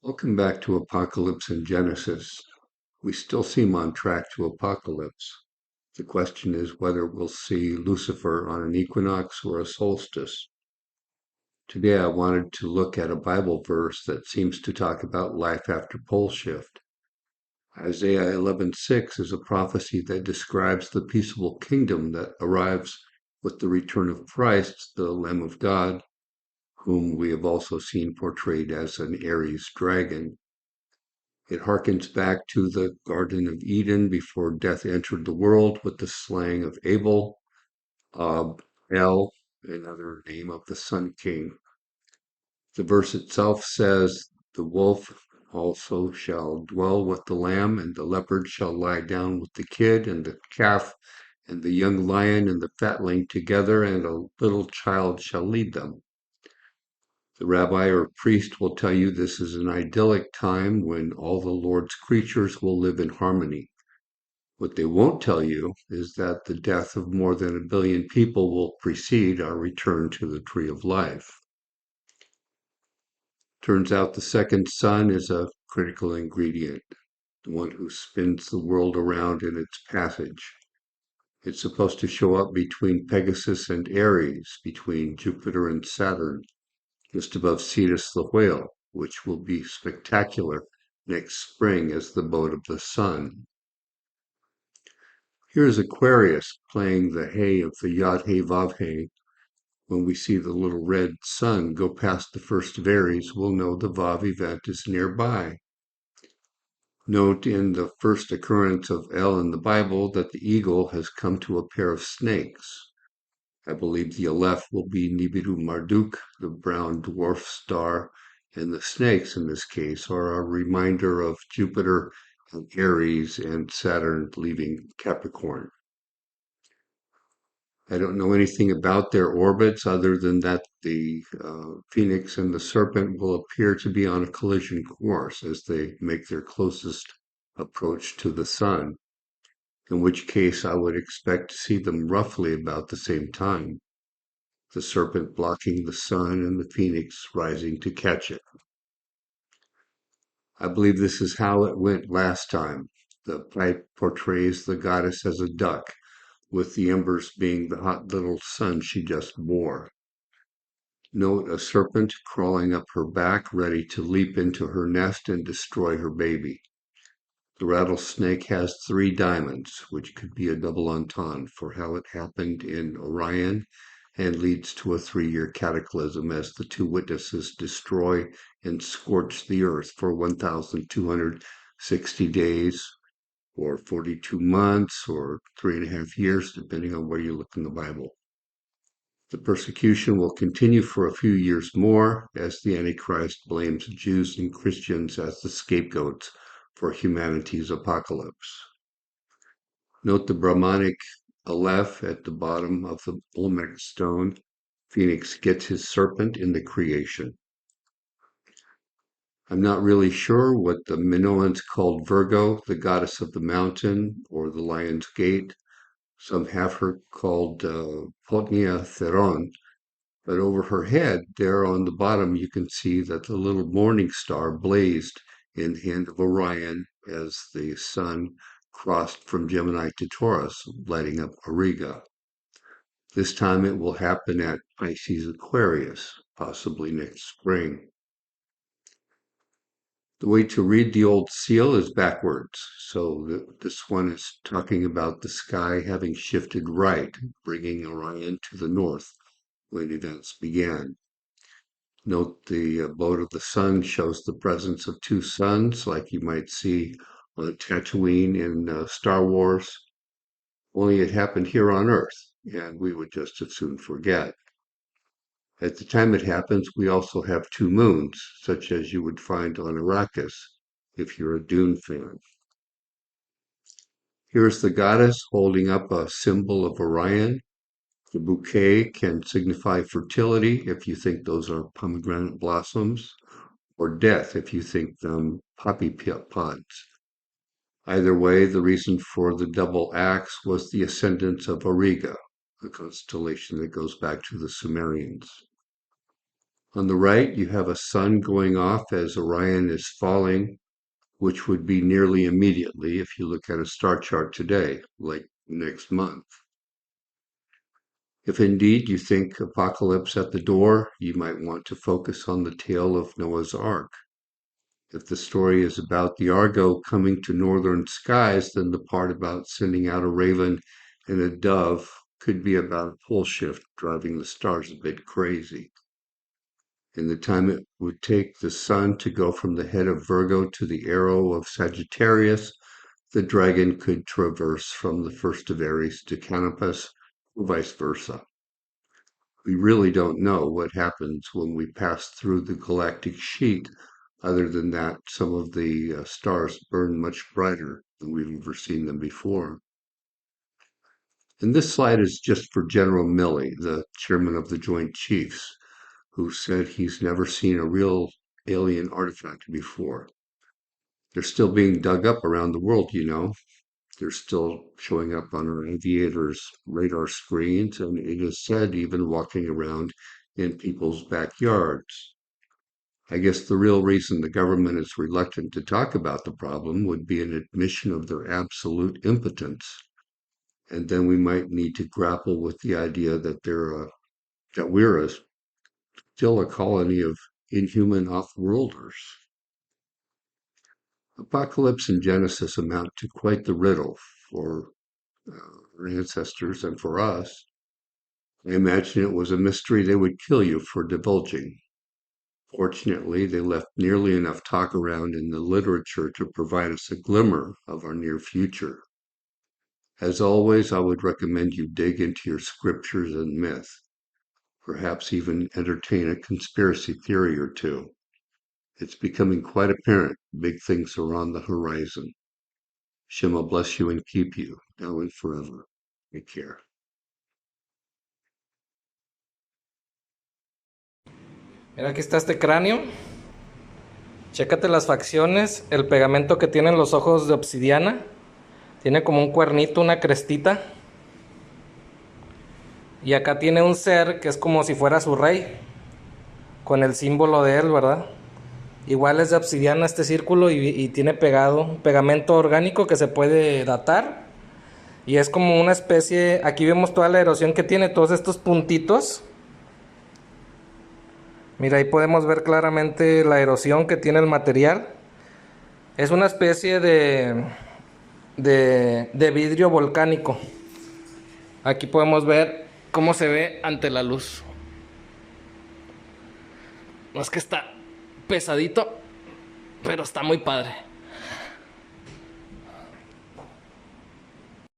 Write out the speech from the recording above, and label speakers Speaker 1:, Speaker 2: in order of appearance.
Speaker 1: Welcome back to Apocalypse and Genesis. We still seem on track to Apocalypse. The question is whether we'll see Lucifer on an equinox or a solstice. Today I wanted to look at a Bible verse that seems to talk about life after pole shift. Isaiah 11:6 is a prophecy that describes the peaceable kingdom that arrives with the return of Christ, the Lamb of God, whom we have also seen portrayed as an Aries dragon. It harkens back to the Garden of Eden before death entered the world with the slaying of Abel, El, another name of the Sun King. The verse itself says, "The wolf also shall dwell with the lamb, and the leopard shall lie down with the kid, and the calf, and the young lion, and the fatling together, and a little child shall lead them." The rabbi or priest will tell you this is an idyllic time when all the Lord's creatures will live in harmony. What they won't tell you is that the death of more than 1 billion people will precede our return to the tree of life. Turns out the second sun is a critical ingredient, the one who spins the world around in its passage. It's supposed to show up between Pegasus and Aries, between Jupiter and Saturn, just above Cetus the whale, which will be spectacular next spring as the boat of the sun. Here's Aquarius playing the hay of the Yod Hey Vav Hey. When we see the little red sun go past the first of Aries, we'll know the Vav event is nearby. Note in the first occurrence of El in the Bible that the eagle has come to a pair of snakes. I believe the Aleph will be Nibiru Marduk, the brown dwarf star, and the snakes in this case are a reminder of Jupiter and Aries and Saturn leaving Capricorn. I don't know anything about their orbits other than that the Phoenix and the Serpent will appear to be on a collision course as they make their closest approach to the Sun, in which case I would expect to see them roughly about the same time, the Serpent blocking the Sun and the Phoenix rising to catch it. I believe this is how it went last time. The pipe portrays the goddess as a duck, with the embers being the hot little sun she just bore. Note a serpent crawling up her back, ready to leap into her nest and destroy her baby. The rattlesnake has 3 diamonds, which could be a double entendre for how it happened in Orion and leads to a 3-year cataclysm as the 2 witnesses destroy and scorch the earth for 1,260 days or 42 months or 3.5 years, depending on where you look in the Bible. The persecution will continue for a few years more as the Antichrist blames Jews and Christians as the scapegoats for humanity's apocalypse. Note the Brahmanic Aleph at the bottom of the Olmec stone. Phoenix gets his serpent in the creation. I'm not really sure what the Minoans called Virgo, the goddess of the mountain, or the lion's gate. Some have her called Potnia Theron, but over her head, there on the bottom, you can see that the little morning star blazed in the hand of Orion as the sun crossed from Gemini to Taurus, lighting up Auriga. This time it will happen at Pisces Aquarius, possibly next spring. The way to read the old seal is backwards. So this one is talking about the sky having shifted right, bringing Orion to the north when events began. Note the boat of the sun shows the presence of 2 suns, like you might see on Tatooine in Star Wars, only it happened here on Earth, and we would just as soon forget. At the time it happens, we also have 2 moons, such as you would find on Arrakis, if you're a Dune fan. Here's the goddess holding up a symbol of Orion. The bouquet can signify fertility if you think those are pomegranate blossoms, or death if you think them poppy pods. Either way, the reason for the double axe was the ascendance of Auriga, a constellation that goes back to the Sumerians. On the right, you have a sun going off as Orion is falling, which would be nearly immediately if you look at a star chart today, like next month. If indeed you think apocalypse at the door, you might want to focus on the tale of Noah's Ark. If the story is about the Argo coming to northern skies, then the part about sending out a raven and a dove could be about a pole shift driving the stars a bit crazy. In the time it would take the sun to go from the head of Virgo to the arrow of Sagittarius, the dragon could traverse from the first of Aries to Canopus, or vice versa. We really don't know what happens when we pass through the galactic sheet, other than that some of the stars burn much brighter than we've ever seen them before. And this slide is just for General Milley, the chairman of the Joint Chiefs, who said he's never seen a real alien artifact before. They're still being dug up around the world, you know. They're still showing up on our aviators' radar screens, and it is said even walking around in people's backyards. I guess the real reason the government is reluctant to talk about the problem would be an admission of their absolute impotence. And then we might need to grapple with the idea that we're still a colony of inhuman off-worlders. Apocalypse and Genesis amount to quite the riddle for our ancestors and for us. I imagine it was a mystery they would kill you for divulging. Fortunately, they left nearly enough talk around in the literature to provide us a glimmer of our near future. As always, I would recommend you dig into your scriptures and myth, perhaps even entertain a conspiracy theory or two. It's becoming quite apparent big things are on the horizon. Shema bless you and keep you, now and forever. Take care.
Speaker 2: Mira, aquí está este cráneo. Chécate las facciones, el pegamento que tienen los ojos de obsidiana. Tiene como un cuernito, una crestita. Y acá tiene un ser que es como si fuera su rey, con el símbolo de él, ¿verdad? Igual es de obsidiana este círculo y tiene pegado un pegamento orgánico que se puede datar. Y es como una especie, aquí vemos toda la erosión que tiene, todos estos puntitos. Mira, ahí podemos ver claramente la erosión que tiene el material. Es una especie de vidrio volcánico. Aquí podemos ver cómo se ve ante la luz. No es que está pesadito, pero está muy padre.